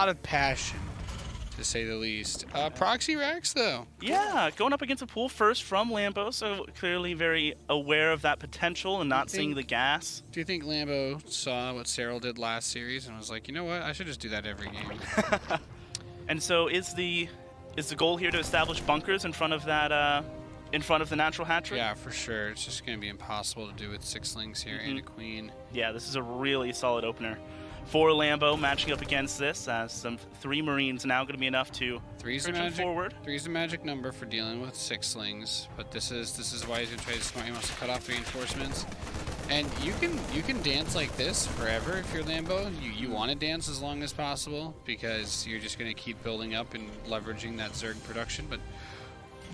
lot of passion, to say the least. Proxy racks, though. Yeah, going up against a pool first from Lambo, so clearly very aware of that potential and not seeing the gas. Do you think Lambo saw what Cyril did last series and was like, you know what, I should just do that every game? And so is the goal here to establish bunkers in front of that in front of the natural hatchery? Yeah, for sure. It's just going to be impossible to do with 6 lings here and a queen. Yeah, this is a really solid opener for Lambo, matching up against this as some 3 Marines now going to be enough to push him forward. 3 is the magic number for dealing with 6 slings, but this is why he's going to try to smart. He wants to cut off reinforcements. And you can dance like this forever if you're Lambo. You want to dance as long as possible because you're just going to keep building up and leveraging that Zerg production. But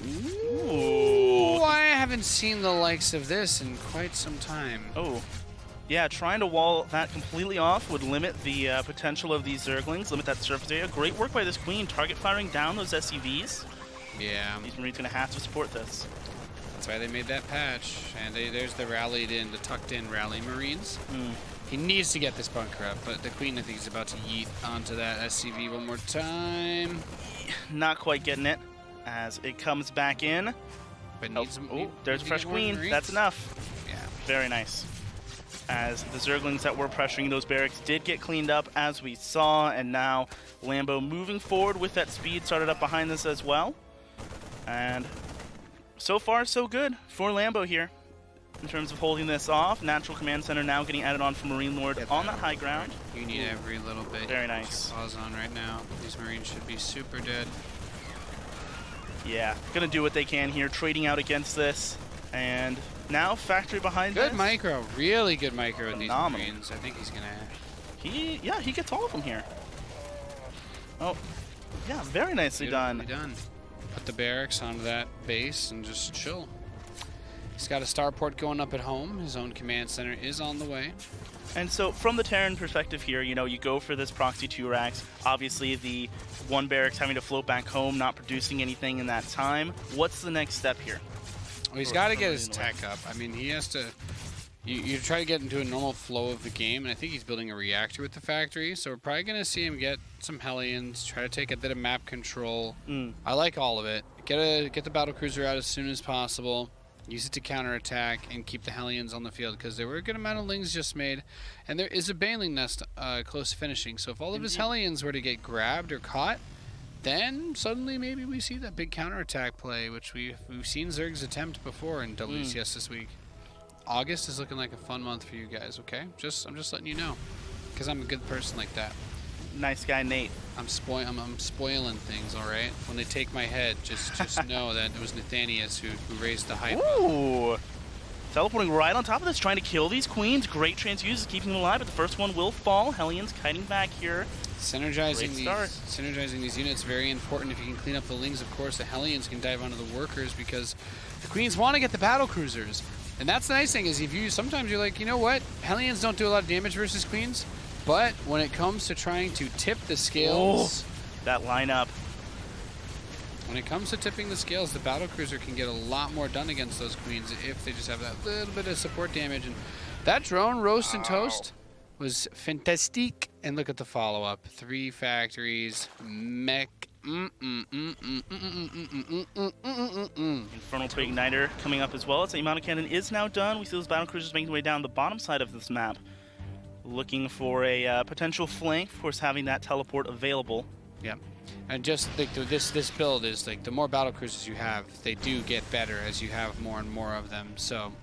ooh, I haven't seen the likes of this in quite some time. Oh, yeah, trying to wall that completely off would limit the potential of these Zerglings, limit that surface area. Great work by this queen, target firing down those SCVs. Yeah. These Marines going to have to support this. That's why they made that patch. And there's the rallied in, the tucked in rally Marines. He needs to get this bunker up, but the queen, I think, is about to yeet onto that SCV one more time. Not quite getting it as it comes back in. But there's a fresh queen. That's enough. Yeah. Very nice. As the Zerglings that were pressuring those barracks did get cleaned up, as we saw, and now Lambo moving forward with that speed started up behind this as well. And so far, so good for Lambo here in terms of holding this off. Natural Command Center now getting added on for Marinelord on that high ground. You need every little bit. Very nice. Pause on right now. These Marines should be super dead. Yeah, gonna do what they can here, trading out against this. And now factory behind this. Good micro, really good micro with these Phenomenal. Marines. I think he's gonna. He gets all of them here. Oh, yeah, very nicely done. Put the barracks onto that base and just chill. He's got a starport going up at home. His own command center is on the way. And so from the Terran perspective here, you know, you go for this proxy 2 racks. Obviously, the 1 barracks having to float back home, not producing anything in that time. What's the next step here? Well, he's got to get his tech up. I mean, he has to. You try to get into a normal flow of the game, and I think he's building a reactor with the factory. So we're probably going to see him get some Hellions, try to take a bit of map control. I like all of it. Get the Battlecruiser out as soon as possible. Use it to counterattack and keep the Hellions on the field because there were a good amount of lings just made, and there is a Baneling nest close to finishing. So if all of his Hellions were to get grabbed or caught, then suddenly maybe we see that big counterattack play, which we've seen Zergs attempt before in WCS this week. August is looking like a fun month for you guys. Okay, I'm just letting you know, because I'm a good person like that. Nice guy, Nate. I'm spoiling things, all right? When they take my head, just know that it was Nathanius who raised the hype. Ooh! Teleporting right on top of this, trying to kill these queens. Great transfuses, keeping them alive, but the first one will fall. Hellions kiting back here. Synergizing these units, very important. If you can clean up the lings, of course, the Hellions can dive onto the workers because the queens want to get the Battlecruisers. And that's the nice thing is sometimes you're like, you know what? Hellions don't do a lot of damage versus queens. But when it comes to trying to tip the scales, that lineup. When it comes to tipping the scales, the Battlecruiser can get a lot more done against those queens if they just have that little bit of support damage. And that drone roast and toast was fantastic. And look at the follow-up: 3 factories, mech. Infernal Twig Igniter coming up as well. It's Imana Cannon is now done. We see those Battlecruisers making their way down the bottom side of this map, looking for a potential flank. Of course, having that teleport available. Yeah, and just like this build is like the more Battlecruisers you have, they do get better as you have more and more of them. So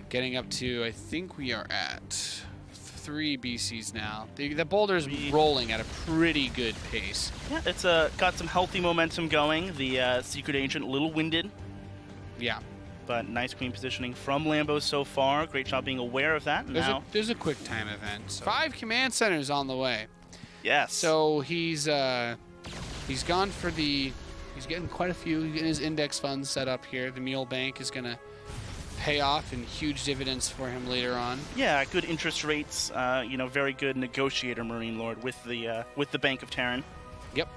getting up to, I think we are at 3 BCs now. The boulder's rolling at a pretty good pace. Yeah, it's got some healthy momentum going. The Secret Agent a little winded. Yeah. But nice queen positioning from Lambo so far. Great job being aware of that. There's a quick time event. So 5 command centers on the way. Yes. So he's gone for he's getting quite a few in his index funds set up here. The Mule Bank is gonna pay off in huge dividends for him later on. Yeah, good interest rates. You know, very good negotiator, Marinelord, with the Bank of Terran. Yep.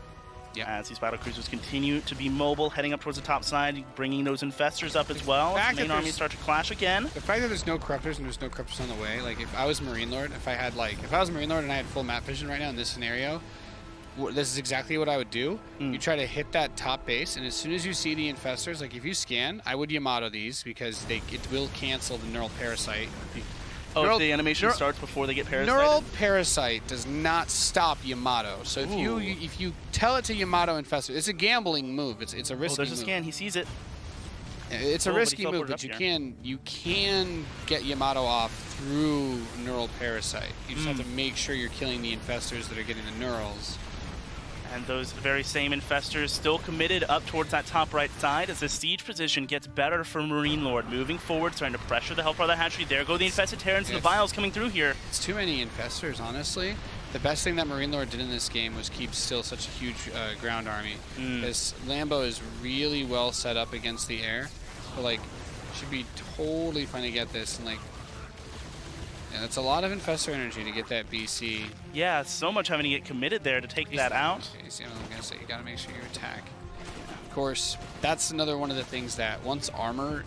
as these Battlecruisers continue to be mobile, heading up towards the top side, bringing those Infestors up as well. As the main armies start to clash again. The fact that there's no Corruptors and there's no Corruptors on the way, like if I was Marinelord, if I was Marinelord and I had full map vision right now in this scenario, this is exactly what I would do. You try to hit that top base, and as soon as you see the Infestors, like if you scan, I would Yamato these because it will cancel the Neural Parasite. If the animation starts before they get parasited? Neural Parasite does not stop Yamato. So if you tell it to Yamato Infestor, it's a gambling move. It's a risky move. There's a scan. He sees it. It's a risky move, but you can get Yamato off through Neural Parasite. You just have to make sure you're killing the Infestors that are getting the Neurals. And those very same Infestors still committed up towards that top right side as the siege position gets better for Marinelord. Moving forward, trying to pressure the Hellfather Hatchery. There go the Infested Terrans and the Vials coming through here. It's too many Infestors, honestly. The best thing that Marinelord did in this game was keep still such a huge ground army. Because Lambo is really well set up against the air. So, like, should be totally fine to get this. And, like, yeah, that's a lot of Infestor energy to get that BC. Yeah, so much having to get committed there to take that out. Okay, see what I'm going to say. You got to make sure you attack. Of course, that's another one of the things that once armor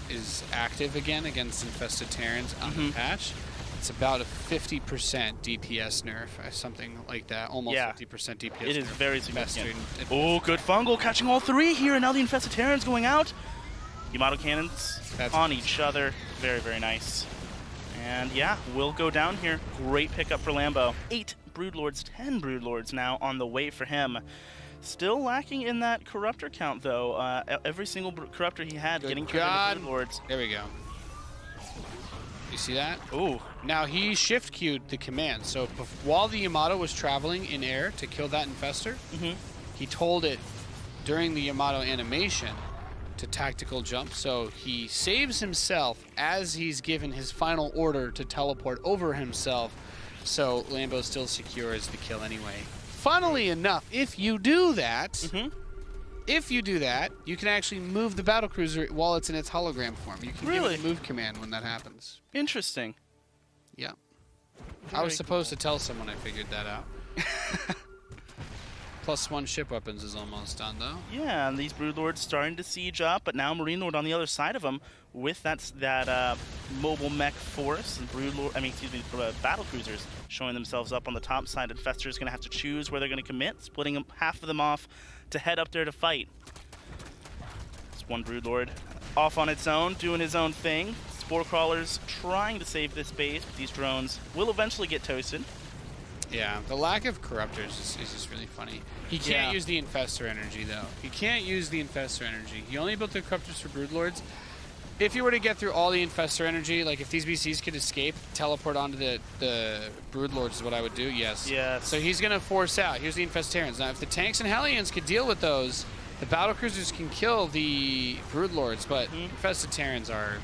is active again against Infested Terrans on the patch, it's about a 50% DPS nerf, something like that. Almost 50% DPS nerf. It is very significant. Oh, good fungal, catching all three here, and now the Infested Terrans going out. Yamato cannons on each other. Very, very nice. And yeah, we'll go down here. Great pickup for Lambo. 8 Broodlords, 10 Broodlords now on the way for him. Still lacking in that Corruptor count, though. Every single Corruptor he had getting turned into Broodlords. There we go. You see that? Ooh. Now he shift queued the command. So while the Yamato was traveling in air to kill that Infestor, he told it during the Yamato animation to tactical jump. So he saves himself as he's given his final order to teleport over himself. So Lambo still secures the kill anyway. Funnily enough, if you do that, you can actually move the Battlecruiser while it's in its hologram form. You can give it a move command when that happens. Interesting. Yeah. I was supposed to tell someone I figured that out. +1 ship weapons is almost done, though. Yeah, and these Broodlords starting to siege up, but now Marinelord on the other side of them with that mobile mech force. Battlecruisers showing themselves up on the top side. Infestor's going to have to choose where they're going to commit, splitting half of them off to head up there to fight. It's one Broodlord off on its own, doing his own thing. Spore Crawlers trying to save this base, but these drones will eventually get toasted. Yeah, the lack of Corruptors is just really funny. He can't use the Infestor energy, though. He can't use the Infestor energy. He only built the Corruptors for Broodlords. If you were to get through all the Infestor energy, like if these BCs could escape, teleport onto the Broodlords is what I would do, yes. So he's going to force out. Here's the Infested Terrans. Now, if the tanks and Hellions could deal with those, the Battlecruisers can kill the Broodlords, but Infested Terrans are...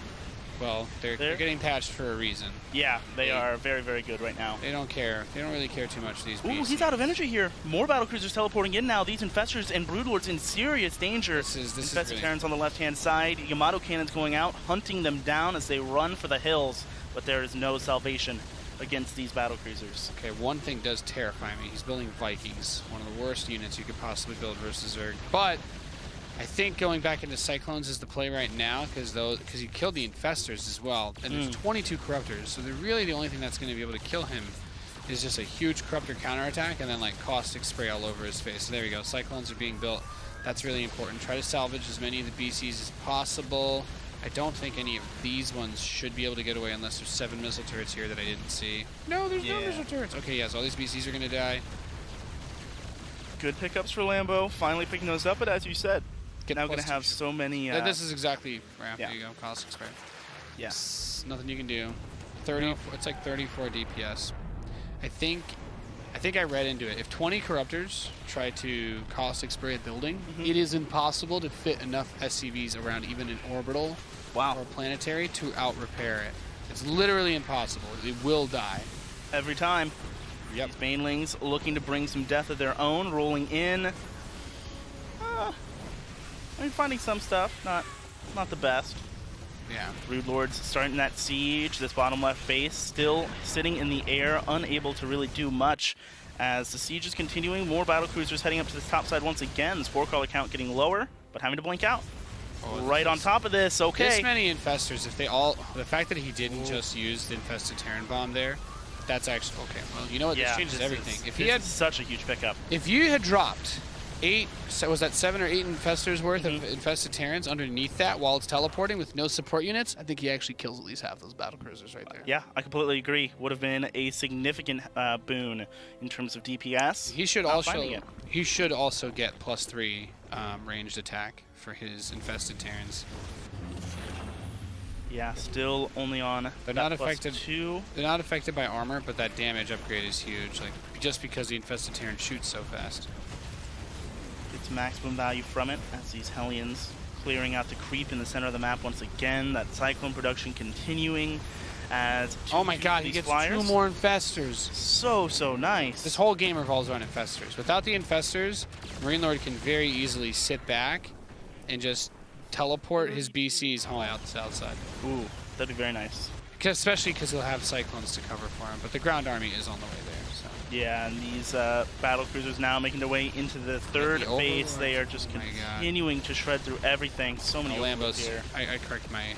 Well, they're getting patched for a reason. Yeah, they are very, very good right now. They don't care. They don't really care too much, these beasts. Ooh, he's out of energy here. More Battlecruisers teleporting in now. These Infestors and Broodlords in serious danger. This Infested is Terrans on the left-hand side. Yamato cannons going out, hunting them down as they run for the hills. But there is no salvation against these Battlecruisers. Okay, one thing does terrify me. He's building Vikings, one of the worst units you could possibly build versus Zerg. But I think going back into Cyclones is the play right now because he killed the Infestors as well. And there's 22 Corruptors, so they're really the only thing that's going to be able to kill him is just a huge Corruptor counterattack and then like caustic spray all over his face. So there we go. Cyclones are being built. That's really important. Try to salvage as many of the BCs as possible. I don't think any of these ones should be able to get away unless there's 7 missile turrets here that I didn't see. No, there's no missile turrets. Okay, yes, all these BCs are going to die. Good pickups for Lambo, finally picking those up, but as you said, now going to have so many... this is exactly right after you go. Caustic spray. Yes. Nothing you can do. 30. It's like 34 DPS. I think I read into it. If 20 Corruptors try to caustic spray a building, it is impossible to fit enough SCVs around even an orbital or planetary to out-repair it. It's literally impossible. It will die. Every time. Yep. These Banelings looking to bring some death of their own, rolling in. I mean, finding some stuff, not the best. Yeah. Brood Lords starting that siege. This bottom left base still sitting in the air, unable to really do much. As the siege is continuing, more Battlecruisers heading up to the top side once again. The Spore Crawler count getting lower, but having to blink out. Oh, Right on top of this, okay. This many Infestors, if they all... The fact that he didn't just use the Infested Terran bomb there, that's actually... Okay, well, you know what? Yeah, this changes everything. If he this had... is such a huge pickup. If you had dropped 8... So was that 7 or 8 Infestors worth of Infested Terrans underneath that while it's teleporting with no support units, I think he actually kills at least half those Battlecruisers right there. Yeah, I completely agree. Would have been a significant boon in terms of DPS. He should also get +3 ranged attack for his Infested Terrans. Yeah, still only on. They're not affected. +2. They're not affected by armor, but that damage upgrade is huge. Like just because the Infested Terran shoots so fast. Gets maximum value from it as these Hellions clearing out the creep in the center of the map once again. That Cyclone production continuing as. Oh my God, he gets flyers. 2 more Infestors. So nice. This whole game revolves around Infestors. Without the Infestors, Marinelord can very easily sit back and just teleport his BCs all out the south side. Ooh, that'd be very nice. Especially because he'll have Cyclones to cover for him, but the ground army is on the way there. So. Yeah, and these Battlecruisers now making their way into the third base. They are just continuing to shred through everything. So many Lambos here. I correct my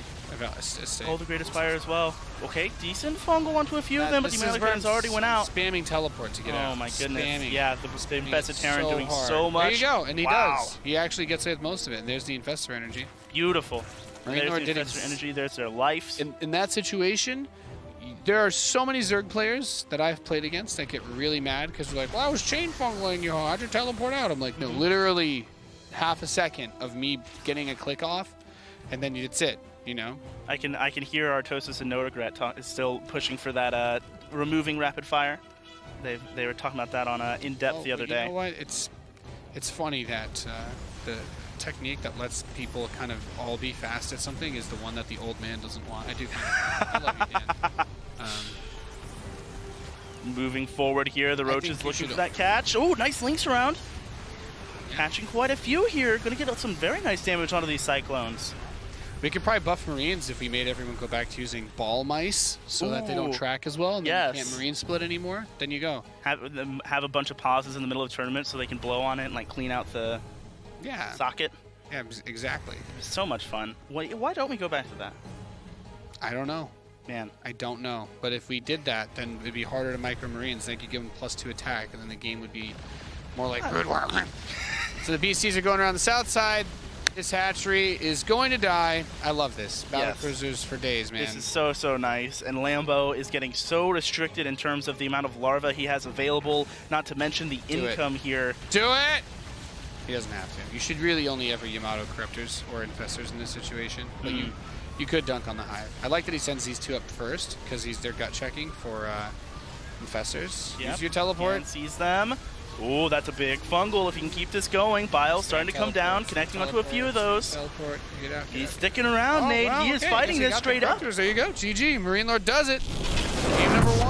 estate. Oh, the Greatest Fire as well. Okay, decent fungal onto a few of them, but the melee cannons already went out. Spamming teleport to get out. Oh my goodness. Spamming. Yeah, the Infested Terran doing hard. so much. There you go, and he Wow. does. He actually gets away with most of it, and there's the Infestor energy. Beautiful. Marinelord There's the Infestor energy, there's their lives. In that situation, there are so many Zerg players that I've played against that get really mad because they're like, well, I was chain fungling you, how'd you teleport out? I'm like, no, literally half a second of me getting a click off, and then it's it, you know? I can hear Artosis and No Regret is still pushing for that removing rapid fire. They were talking about that on In Depth the other day. You know what? It's funny that the technique that lets people kind of all be fast at something is the one that the old man doesn't want. I do think. I love you, Dan. Moving forward here, the Roaches looking for that catch. Oh, nice links around. Yeah. Catching quite a few here. Going to get some very nice damage onto these Cyclones. We could probably buff Marines if we made everyone go back to using ball mice so that they don't track as well and then you can't Marine split anymore. Then you go. Have them have a bunch of pauses in the middle of the tournament so they can blow on it and like clean out the socket. Yeah, exactly. So much fun. Why don't we go back to that? I don't know. Man. I don't know. But if we did that, then it'd be harder to micro Marines. They could give them +2 attack, and then the game would be more like Brood War. So the BCs are going around the south side. This hatchery is going to die. I love this. Battlecruisers for days, man. This is so nice. And Lambo is getting so restricted in terms of the amount of larvae he has available, not to mention the income here. Do it! He doesn't have to. You should really only ever Yamato Corruptors or Infestors in this situation. But you could dunk on the Hive. I like that he sends these 2 up first because they're gut checking for Infestors. Yep. Use your teleport. And sees them. Ooh, that's a big fungal if he can keep this going. Bile's starting to come down, connecting onto a few of those. Teleport. Get out. He's sticking around, Nate. Wow, he is fighting this straight up. There you go. GG. Marinelord does it. Game number 1.